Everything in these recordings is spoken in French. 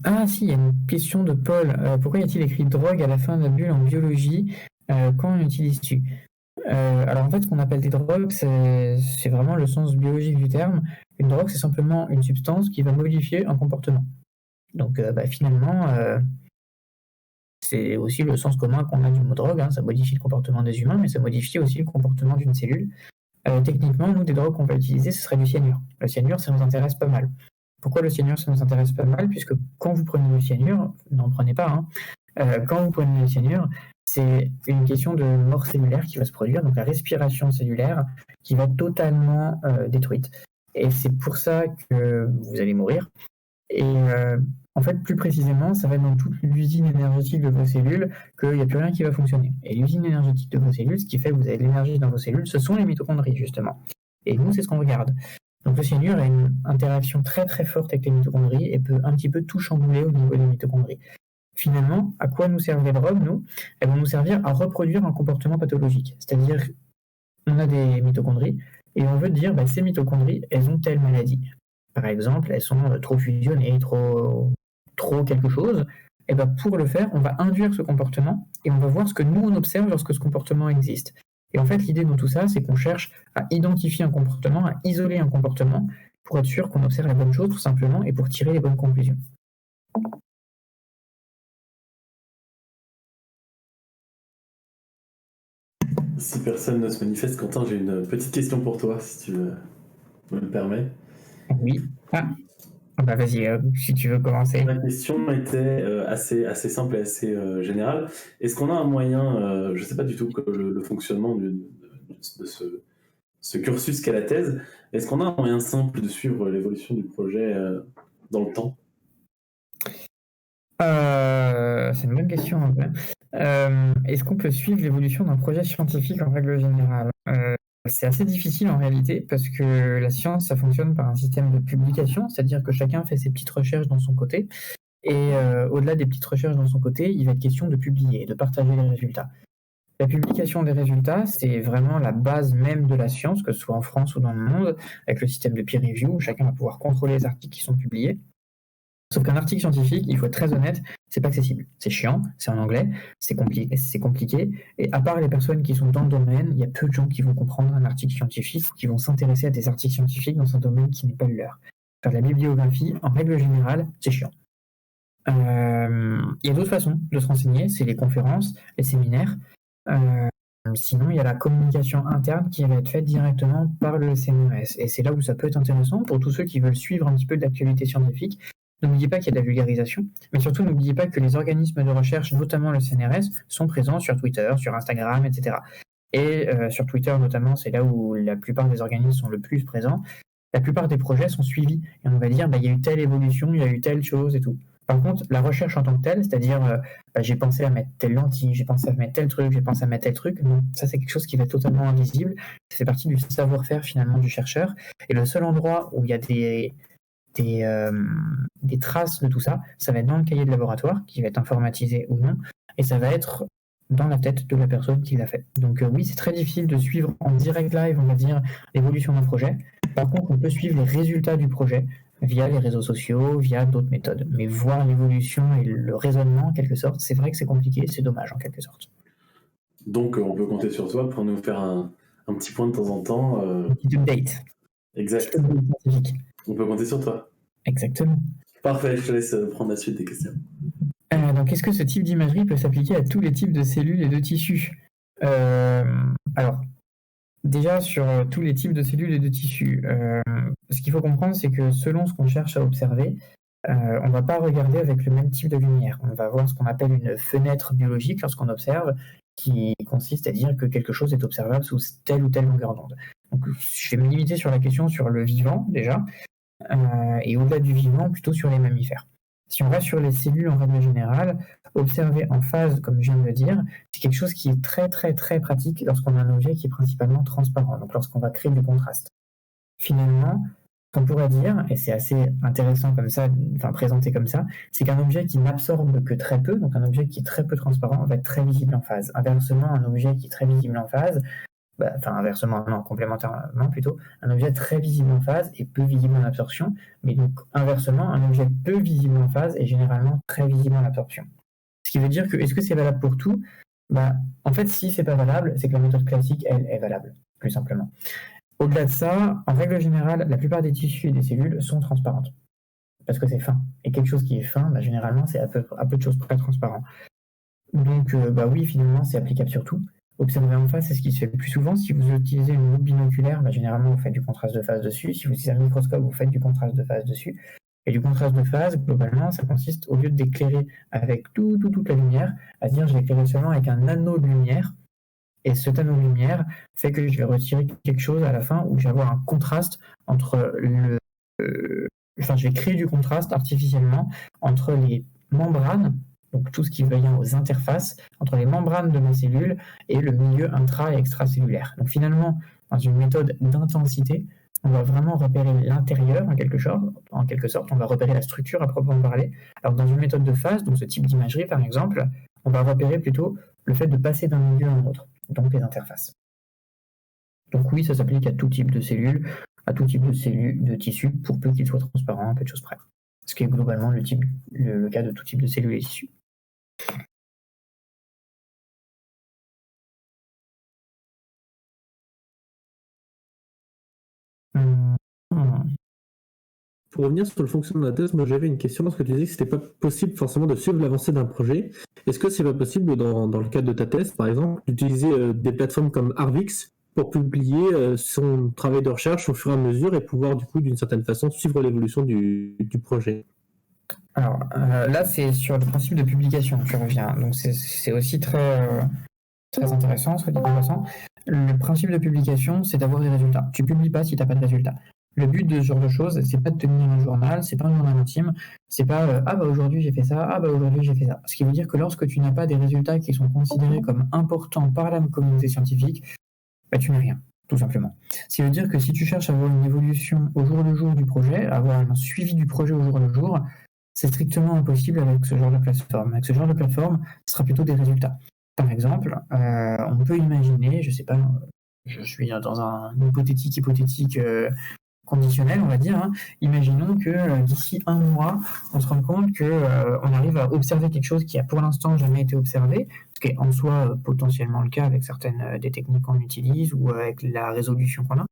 Ah si, il y a une question de Paul. Pourquoi y a-t-il écrit drogue à la fin de la bulle en biologie? Quand l'utilises-tu? Alors en fait, ce qu'on appelle des drogues, c'est vraiment le sens biologique du terme. Une drogue, c'est simplement une substance qui va modifier un comportement. Donc finalement, c'est aussi le sens commun qu'on a du mot drogue, hein. Ça modifie le comportement des humains, mais ça modifie aussi le comportement d'une cellule. Techniquement, nous, des drogues qu'on va utiliser, ce serait du cyanure. Le cyanure, ça nous intéresse pas mal. Pourquoi le cyanure, ça nous intéresse pas mal? Puisque quand vous prenez du cyanure, n'en prenez pas, hein, quand vous prenez du cyanure, c'est une question de mort cellulaire qui va se produire, donc la respiration cellulaire qui va être totalement détruite. Et c'est pour ça que vous allez mourir. Et en fait, plus précisément, ça va être dans toute l'usine énergétique de vos cellules qu'il n'y a plus rien qui va fonctionner. Et l'usine énergétique de vos cellules, ce qui fait que vous avez de l'énergie dans vos cellules, ce sont les mitochondries, justement. Et nous, c'est ce qu'on regarde. Donc le cyanure a une interaction très très forte avec les mitochondries et peut un petit peu tout chambouler au niveau des mitochondries. Finalement, à quoi nous servent les drogues, nous? Elles vont nous servir à reproduire un comportement pathologique. C'est-à-dire, on a des mitochondries et on veut dire, ces mitochondries, elles ont telle maladie. Par exemple, elles sont trop fusionnées, trop quelque chose. Et pour le faire, on va induire ce comportement et on va voir ce que nous on observe lorsque ce comportement existe. Et en fait, l'idée dans tout ça, c'est qu'on cherche à identifier un comportement, à isoler un comportement pour être sûr qu'on observe la bonne chose tout simplement et pour tirer les bonnes conclusions. Si personne ne se manifeste, Quentin, j'ai une petite question pour toi, si tu me le permets. Oui. Vas-y, si tu veux commencer. La question était assez simple et assez générale. Est-ce qu'on a un moyen, je ne sais pas du tout le fonctionnement de ce cursus qu'est la thèse, est-ce qu'on a un moyen simple de suivre l'évolution du projet dans le temps? C'est une bonne question en vrai. Est-ce qu'on peut suivre l'évolution d'un projet scientifique en règle générale? C'est assez difficile en réalité parce que la science, ça fonctionne par un système de publication, c'est-à-dire que chacun fait ses petites recherches dans son côté et au-delà des petites recherches dans son côté, il va être question de publier, de partager les résultats. La publication des résultats, c'est vraiment la base même de la science, que ce soit en France ou dans le monde, avec le système de peer review, où chacun va pouvoir contrôler les articles qui sont publiés. Sauf qu'un article scientifique, il faut être très honnête, c'est pas accessible. C'est chiant, c'est en anglais, c'est compliqué. Et à part les personnes qui sont dans le domaine, il y a peu de gens qui vont comprendre un article scientifique, qui vont s'intéresser à des articles scientifiques dans un domaine qui n'est pas le leur. Faire de la bibliographie, en règle générale, c'est chiant. Il y a d'autres façons de se renseigner, c'est les conférences, les séminaires. Sinon, il y a la communication interne qui va être faite directement par le CNRS. Et c'est là où ça peut être intéressant pour tous ceux qui veulent suivre un petit peu de l'actualité scientifique. N'oubliez pas qu'il y a de la vulgarisation, mais surtout n'oubliez pas que les organismes de recherche, notamment le CNRS, sont présents sur Twitter, sur Instagram, etc. Et sur Twitter notamment, c'est là où la plupart des organismes sont le plus présents. La plupart des projets sont suivis et on va dire il y a eu telle évolution, il y a eu telle chose et tout. Par contre, la recherche en tant que telle, c'est-à-dire j'ai pensé à mettre telle lentille, j'ai pensé à mettre tel truc, j'ai pensé à mettre tel truc, non, ça c'est quelque chose qui va être totalement invisible. Ça fait partie du savoir-faire finalement du chercheur. Et le seul endroit où il y a des traces de tout ça, ça va être dans le cahier de laboratoire, qui va être informatisé ou non, et ça va être dans la tête de la personne qui l'a fait. Donc oui, c'est très difficile de suivre en direct live, on va dire, l'évolution d'un projet. Par contre, on peut suivre les résultats du projet via les réseaux sociaux, via d'autres méthodes. Mais voir l'évolution et le raisonnement, en quelque sorte, c'est vrai que c'est compliqué, c'est dommage, en quelque sorte. Donc, on peut compter sur toi pour nous faire un petit point de temps en temps. Un petit update. Exact. On peut compter sur toi. Exactement. Parfait, je te laisse prendre la suite des questions. Donc, est-ce que ce type d'imagerie peut s'appliquer à tous les types de cellules et de tissus? Alors, déjà, sur tous les types de cellules et de tissus, ce qu'il faut comprendre, c'est que selon ce qu'on cherche à observer, on ne va pas regarder avec le même type de lumière. On va voir ce qu'on appelle une fenêtre biologique lorsqu'on observe, qui consiste à dire que quelque chose est observable sous telle ou telle longueur d'onde. Donc, je vais me limiter sur la question sur le vivant, déjà, et au-delà du vivant, plutôt sur les mammifères. Si on va sur les cellules en règle générale, observer en phase, comme je viens de le dire, c'est quelque chose qui est très très très pratique lorsqu'on a un objet qui est principalement transparent, donc lorsqu'on va créer du contraste. Finalement, ce qu'on pourrait dire, et c'est assez intéressant comme ça, enfin présenté comme ça, c'est qu'un objet qui n'absorbe que très peu, donc un objet qui est très peu transparent, va être très visible en phase. Inversement, un objet qui est très visible en phase inversement, non, complémentairement plutôt, un objet très visible en phase et peu visible en absorption, mais donc inversement, un objet peu visible en phase est généralement très visible en absorption. Ce qui veut dire que, est-ce que c'est valable pour tout? En fait, si c'est pas valable, c'est que la méthode classique, elle, est valable, plus simplement. Au-delà de ça, en règle générale, la plupart des tissus et des cellules sont transparentes, parce que c'est fin. Et quelque chose qui est fin, généralement, c'est à peu de choses près transparent. Donc, oui, finalement, c'est applicable sur tout. Observer en face, c'est ce qui se fait le plus souvent. Si vous utilisez une loupe binoculaire, généralement, vous faites du contraste de phase dessus. Si vous utilisez un microscope, vous faites du contraste de phase dessus. Et du contraste de phase, globalement, ça consiste, au lieu d'éclairer avec toute la lumière, à se dire, je vais éclairer seulement avec un anneau de lumière. Et cet anneau de lumière fait que je vais retirer quelque chose à la fin où je vais avoir un contraste entre je vais créer du contraste artificiellement entre les membranes, donc tout ce qui vient aux interfaces, entre les membranes de ma cellule et le milieu intra- et extracellulaire. Donc finalement, dans une méthode d'intensité, on va vraiment repérer l'intérieur en quelque sorte, on va repérer la structure à proprement parler. Alors dans une méthode de phase, donc ce type d'imagerie par exemple, on va repérer plutôt le fait de passer d'un milieu à un autre, donc les interfaces. Donc oui, ça s'applique à tout type de cellules, à tout type de tissus, pour peu qu'ils soient transparents, à peu de choses près. Ce qui est globalement le cas de tout type de cellules et tissus. Pour revenir sur le fonctionnement de la thèse, moi j'avais une question parce que tu disais que c'était pas possible forcément de suivre l'avancée d'un projet. Est-ce que c'est pas possible dans le cadre de ta thèse, par exemple, d'utiliser des plateformes comme Arvix pour publier son travail de recherche au fur et à mesure et pouvoir du coup d'une certaine façon suivre l'évolution du projet? Alors là, c'est sur le principe de publication que je reviens. Donc c'est aussi très intéressant, soit dit en passant. Le principe de publication, c'est d'avoir des résultats. Tu publies pas si tu n'as pas de résultats. Le but de ce genre de choses, c'est pas de tenir un journal, c'est pas un journal intime, c'est pas aujourd'hui j'ai fait ça, aujourd'hui j'ai fait ça. Ce qui veut dire que lorsque tu n'as pas des résultats qui sont considérés comme importants par la communauté scientifique, tu n'as rien, tout simplement. Ce qui veut dire que si tu cherches à avoir une évolution au jour le jour du projet, avoir un suivi du projet au jour le jour, c'est strictement impossible avec ce genre de plateforme. Avec ce genre de plateforme, ce sera plutôt des résultats. Par exemple, on peut imaginer, je sais pas, je suis dans un hypothétique conditionnel, on va dire. Imaginons que d'ici un mois, on se rende compte qu'on arrive à observer quelque chose qui a pour l'instant jamais été observé, ce qui est en soi potentiellement le cas avec certaines des techniques qu'on utilise ou avec la résolution qu'on a.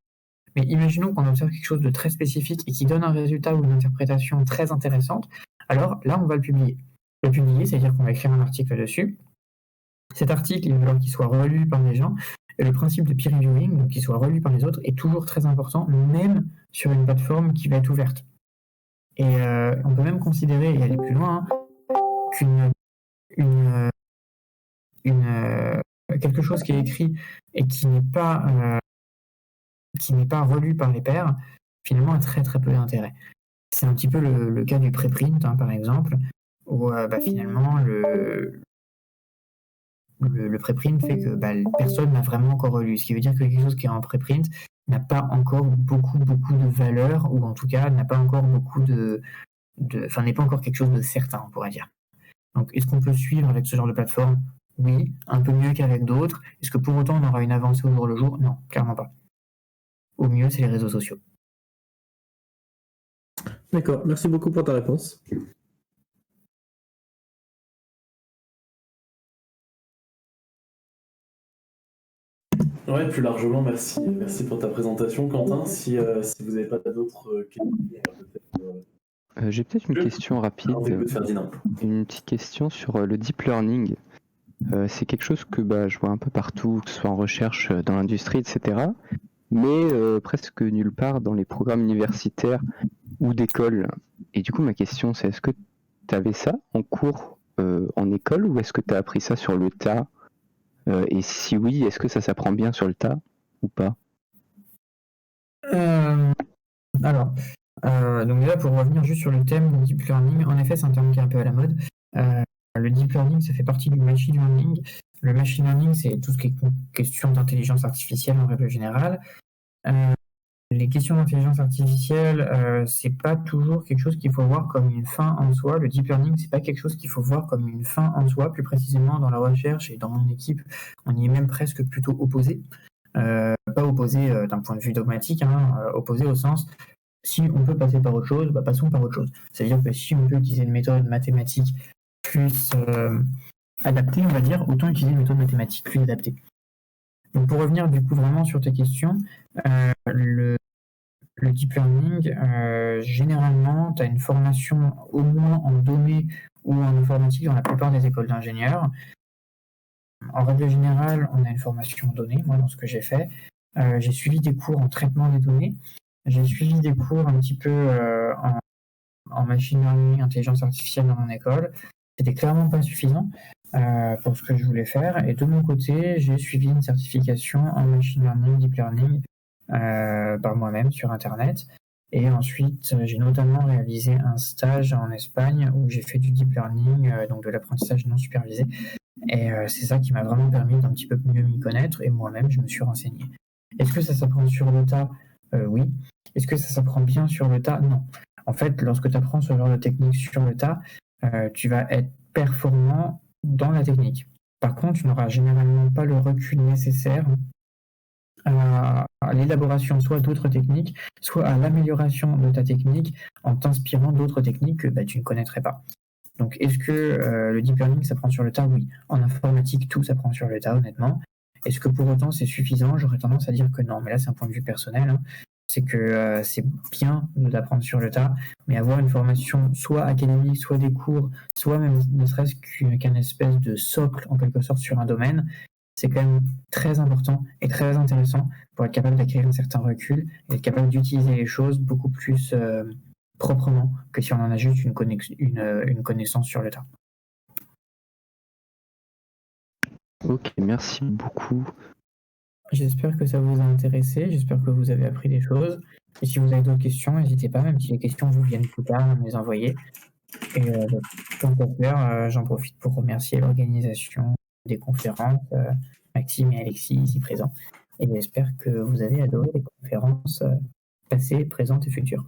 Mais imaginons qu'on observe quelque chose de très spécifique et qui donne un résultat ou une interprétation très intéressante. Alors là, on va le publier. Le publier, c'est-à-dire qu'on va écrire un article dessus. Cet article, il va falloir qu'il soit relu par les gens. Et le principe de peer reviewing, donc qu'il soit relu par les autres, est toujours très important, même sur une plateforme qui va être ouverte. Et on peut même considérer, et aller plus loin, quelque chose qui est écrit et qui n'est pas relu par les pairs, finalement a très très peu d'intérêt. C'est un petit peu le cas du préprint, par exemple, où finalement le préprint fait que personne n'a vraiment encore relu. Ce qui veut dire que quelque chose qui est en préprint n'a pas encore beaucoup de valeur, ou en tout cas n'a pas encore n'est pas encore quelque chose de certain, on pourrait dire. Donc est-ce qu'on peut suivre avec ce genre de plateforme? Oui, un peu mieux qu'avec d'autres. Est-ce que pour autant on aura une avancée au jour le jour? Non, clairement pas. Au mieux, c'est les réseaux sociaux. D'accord, merci beaucoup pour ta réponse. Ouais, plus largement, merci. Merci pour ta présentation, Quentin. Si vous n'avez pas d'autres questions, j'ai peut-être une question rapide. Une petite question sur le deep learning. C'est quelque chose que je vois un peu partout, que ce soit en recherche, dans l'industrie, etc. Mais presque nulle part dans les programmes universitaires ou d'école. Et du coup, ma question, c'est est-ce que tu avais ça en cours en école, ou est-ce que tu as appris ça sur le tas? Et si oui, est-ce que ça s'apprend bien sur le tas ou pas? Donc là, pour revenir juste sur le thème du deep learning, en effet, c'est un terme qui est un peu à la mode. Le deep learning, ça fait partie du machine learning. Le machine learning, c'est tout ce qui est question d'intelligence artificielle en règle générale. Les questions d'intelligence artificielle, c'est pas toujours quelque chose qu'il faut voir comme une fin en soi. Le deep learning, c'est pas quelque chose qu'il faut voir comme une fin en soi. Plus précisément, dans la recherche et dans mon équipe, on y est même presque plutôt opposé. Pas opposé d'un point de vue dogmatique, hein, opposé au sens si on peut passer par autre chose, passons par autre chose. C'est-à-dire que si on peut utiliser une méthode mathématique plus adaptée, on va dire, autant utiliser une méthode mathématique plus adaptée. Donc pour revenir du coup vraiment sur tes questions, le deep learning, généralement, tu as une formation au moins en données ou en informatique dans la plupart des écoles d'ingénieurs. En règle générale, on a une formation en données, moi dans ce que j'ai fait. J'ai suivi des cours en traitement des données. J'ai suivi des cours un petit peu en machine learning, intelligence artificielle dans mon école. C'était clairement pas suffisant pour ce que je voulais faire. Et de mon côté, j'ai suivi une certification en machine learning, deep learning par moi-même sur Internet. Et ensuite, j'ai notamment réalisé un stage en Espagne où j'ai fait du deep learning, donc de l'apprentissage non supervisé. Et c'est ça qui m'a vraiment permis d'un petit peu mieux m'y connaître. Et moi-même, je me suis renseigné. Est-ce que ça s'apprend sur le tas? Oui. Est-ce que ça s'apprend bien sur le tas? Non. En fait, lorsque tu apprends ce genre de technique sur le tas, tu vas être performant dans la technique. Par contre, tu n'auras généralement pas le recul nécessaire à l'élaboration soit d'autres techniques, soit à l'amélioration de ta technique en t'inspirant d'autres techniques que tu ne connaîtrais pas. Donc, est-ce que le deep learning s'apprend sur le tas? Oui. En informatique, tout s'apprend sur le tas, honnêtement. Est-ce que pour autant c'est suffisant? J'aurais tendance à dire que non, mais là c'est un point de vue personnel, hein. C'est que c'est bien d'apprendre sur le tas, mais avoir une formation soit académique, soit des cours, soit même ne serait-ce qu'un espèce de socle en quelque sorte sur un domaine, c'est quand même très important et très intéressant pour être capable d'acquérir un certain recul et être capable d'utiliser les choses beaucoup plus proprement que si on en a juste une connaissance sur le tas. Ok, merci beaucoup. J'espère que ça vous a intéressé, j'espère que vous avez appris des choses. Et si vous avez d'autres questions, n'hésitez pas, même si les questions vous viennent plus tard, à me les envoyer. Et tant qu'à faire, j'en profite pour remercier l'organisation des conférences, Maxime et Alexis ici présents. Et j'espère que vous avez adoré les conférences passées, présentes et futures.